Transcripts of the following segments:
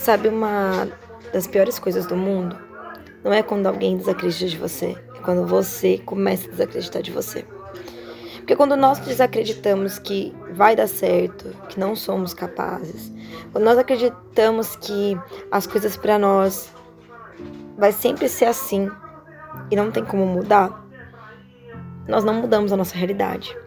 Sabe, uma das piores coisas do mundo não é quando alguém desacredita de você, é quando você começa a desacreditar de você. Porque quando nós desacreditamos que vai dar certo, que não somos capazes, quando nós acreditamos que as coisas para nós vai sempre ser assim e não tem como mudar, nós não mudamos a nossa realidade.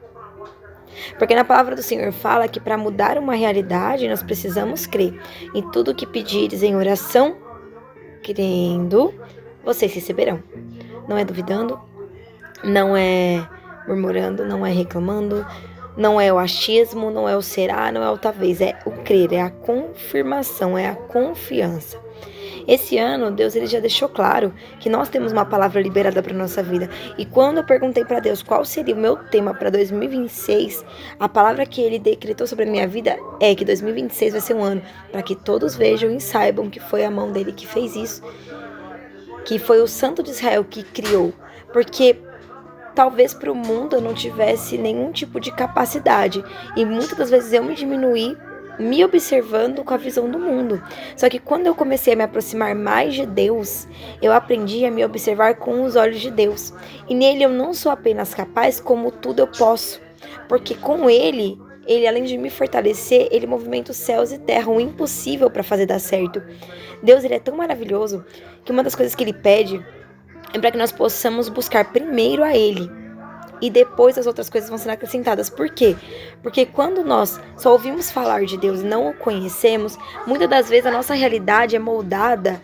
Porque na palavra do Senhor fala que para mudar uma realidade nós precisamos crer. Em tudo que pedires em oração, crendo, vocês receberão. Não é duvidando, não é murmurando, não é reclamando, não é o achismo, não é o será, não é o talvez, é o crer, é a confirmação, é a confiança. Esse ano, Deus ele já deixou claro que nós temos uma palavra liberada para nossa vida. E quando eu perguntei para Deus qual seria o meu tema para 2026, a palavra que ele decretou sobre a minha vida é que 2026 vai ser um ano para que todos vejam e saibam que foi a mão dele que fez isso, que foi o Santo de Israel que criou. Porque talvez para o mundo eu não tivesse nenhum tipo de capacidade. E muitas das vezes eu me diminuí me observando com a visão do mundo. Só que quando eu comecei a me aproximar mais de Deus, eu aprendi a me observar com os olhos de Deus. E nele eu não sou apenas capaz, como tudo eu posso. Porque com ele além de me fortalecer, ele movimenta os céus e terra, o impossível para fazer dar certo. Deus ele é tão maravilhoso que uma das coisas que ele pede é para que nós possamos buscar primeiro a ele. E depois as outras coisas vão ser acrescentadas. Por quê? Porque quando nós só ouvimos falar de Deus e não o conhecemos, muitas das vezes a nossa realidade é moldada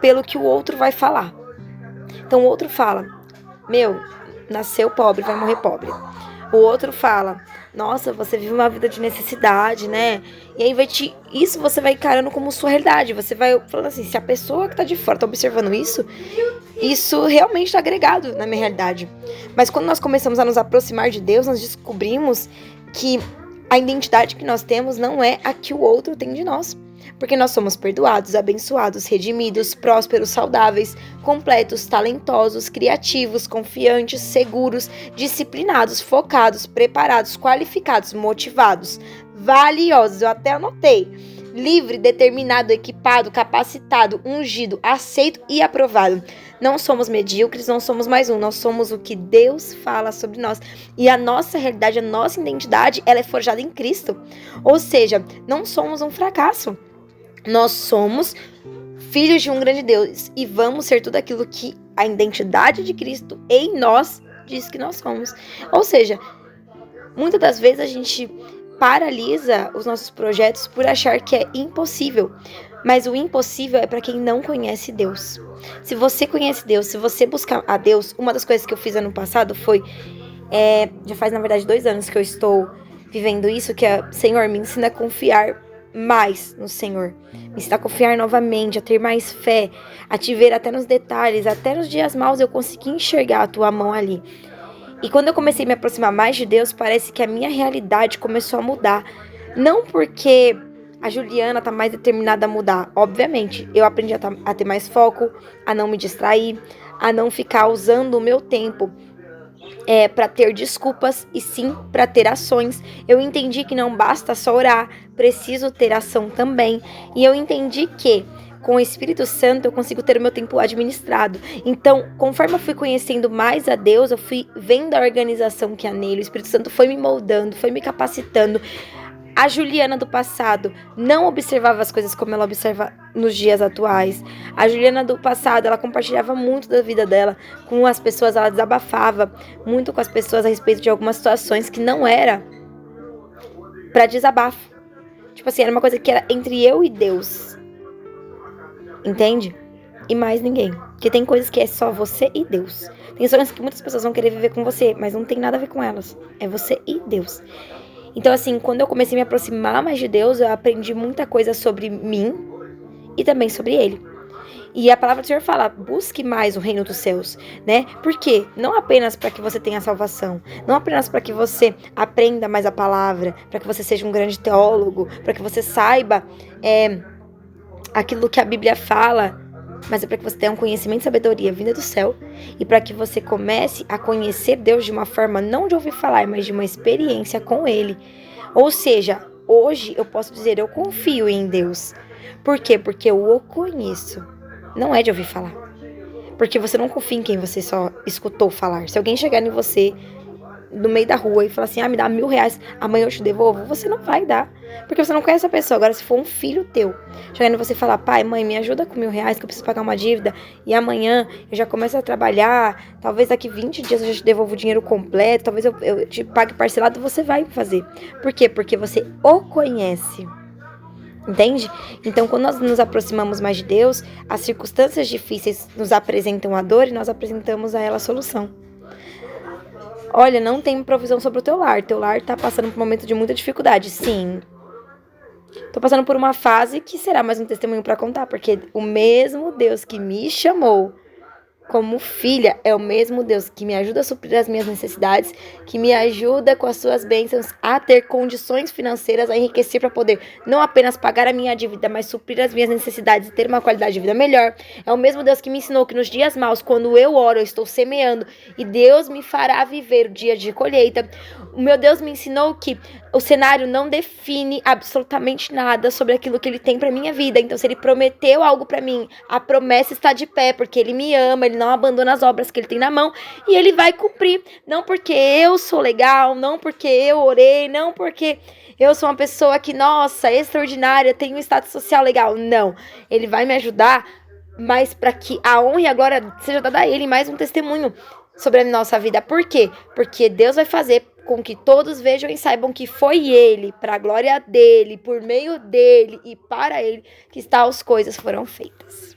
pelo que o outro vai falar. Então o outro fala, nasceu pobre, vai morrer pobre. O outro fala, nossa, você vive uma vida de necessidade, né? E aí isso você vai encarando como sua realidade. Você vai falando assim, se a pessoa que tá de fora tá observando isso realmente está agregado na minha realidade. Mas quando nós começamos a nos aproximar de Deus, nós descobrimos que a identidade que nós temos não é a que o outro tem de nós. Porque nós somos perdoados, abençoados, redimidos, prósperos, saudáveis, completos, talentosos, criativos, confiantes, seguros, disciplinados, focados, preparados, qualificados, motivados, valiosos. Eu até anotei. Livre, determinado, equipado, capacitado, ungido, aceito e aprovado. Não somos medíocres, não somos mais um. Nós somos o que Deus fala sobre nós. E a nossa realidade, a nossa identidade, ela é forjada em Cristo. Ou seja, não somos um fracasso. Nós somos filhos de um grande Deus e vamos ser tudo aquilo que a identidade de Cristo em nós diz que nós somos. Ou seja, muitas das vezes a gente paralisa os nossos projetos por achar que é impossível. Mas o impossível é para quem não conhece Deus. Se você conhece Deus, se você buscar a Deus, uma das coisas que eu fiz ano passado foi... já faz, na verdade, 2 anos que eu estou vivendo isso, que é, Senhor, me ensina a confiar mais no Senhor. Me ensina a confiar novamente, a ter mais fé, a te ver até nos detalhes, até nos dias maus eu consegui enxergar a tua mão ali. E quando eu comecei a me aproximar mais de Deus, parece que a minha realidade começou a mudar. Não porque a Juliana tá mais determinada a mudar. Obviamente, eu aprendi a ter mais foco, a não me distrair, a não ficar usando o meu tempo para ter desculpas e sim para ter ações. Eu entendi que não basta só orar, preciso ter ação também. E eu entendi que com o Espírito Santo eu consigo ter o meu tempo administrado. Então, conforme eu fui conhecendo mais a Deus, eu fui vendo a organização que há nele. O Espírito Santo foi me moldando, foi me capacitando. A Juliana do passado não observava as coisas como ela observa nos dias atuais. A Juliana do passado, ela compartilhava muito da vida dela com as pessoas, ela desabafava muito com as pessoas a respeito de algumas situações que não era para desabafo. Tipo assim, era uma coisa que era entre eu e Deus. Entende? E mais ninguém. Porque tem coisas que é só você e Deus. Tem sonhos que muitas pessoas vão querer viver com você, mas não tem nada a ver com elas. É você e Deus. Então, assim, quando eu comecei a me aproximar mais de Deus, eu aprendi muita coisa sobre mim e também sobre Ele. E a palavra do Senhor fala, busque mais o reino dos céus, né? Por quê? Não apenas para que você tenha salvação, não apenas para que você aprenda mais a palavra, para que você seja um grande teólogo, para que você saiba aquilo que a Bíblia fala, mas é para que você tenha um conhecimento e sabedoria vinda do céu e para que você comece a conhecer Deus de uma forma não de ouvir falar, mas de uma experiência com Ele. Ou seja, hoje eu posso dizer, eu confio em Deus, Por quê? Porque eu o conheço. Não é de ouvir falar. Porque você não confia em quem você só escutou falar. Se alguém chegar em você no meio da rua e falar assim, me dá R$1.000, amanhã eu te devolvo, você não vai dar. Porque você não conhece a pessoa. Agora, se for um filho teu, chegando em você e falar, pai, mãe, me ajuda com R$1.000 que eu preciso pagar uma dívida, e amanhã eu já começo a trabalhar, talvez daqui 20 dias eu já te devolvo o dinheiro completo, talvez eu te pague parcelado, você vai fazer. Por quê? Porque você o conhece. Entende? Então, quando nós nos aproximamos mais de Deus, as circunstâncias difíceis nos apresentam a dor e nós apresentamos a ela a solução. Olha, não tem provisão sobre o teu lar. Teu lar tá passando por um momento de muita dificuldade. Sim. Tô passando por uma fase que será mais um testemunho para contar, porque o mesmo Deus que me chamou como filha, é o mesmo Deus que me ajuda a suprir as minhas necessidades, que me ajuda com as suas bênçãos a ter condições financeiras, a enriquecer para poder não apenas pagar a minha dívida, mas suprir as minhas necessidades e ter uma qualidade de vida melhor. É o mesmo Deus que me ensinou que nos dias maus, quando eu oro, eu estou semeando e Deus me fará viver o dia de colheita. O meu Deus me ensinou que o cenário não define absolutamente nada sobre aquilo que ele tem para minha vida. Então, se ele prometeu algo para mim, a promessa está de pé, porque ele me ama, ele não abandona as obras que ele tem na mão e ele vai cumprir. Não porque eu sou legal, não porque eu orei, não porque eu sou uma pessoa que, nossa, extraordinária, tem um status social legal. Não, ele vai me ajudar, mas para que a honra e a glória seja dada a ele, mais um testemunho sobre a nossa vida. Por quê? Porque Deus vai fazer com que todos vejam e saibam que foi ele, para a glória dele, por meio dele e para ele, que as coisas foram feitas.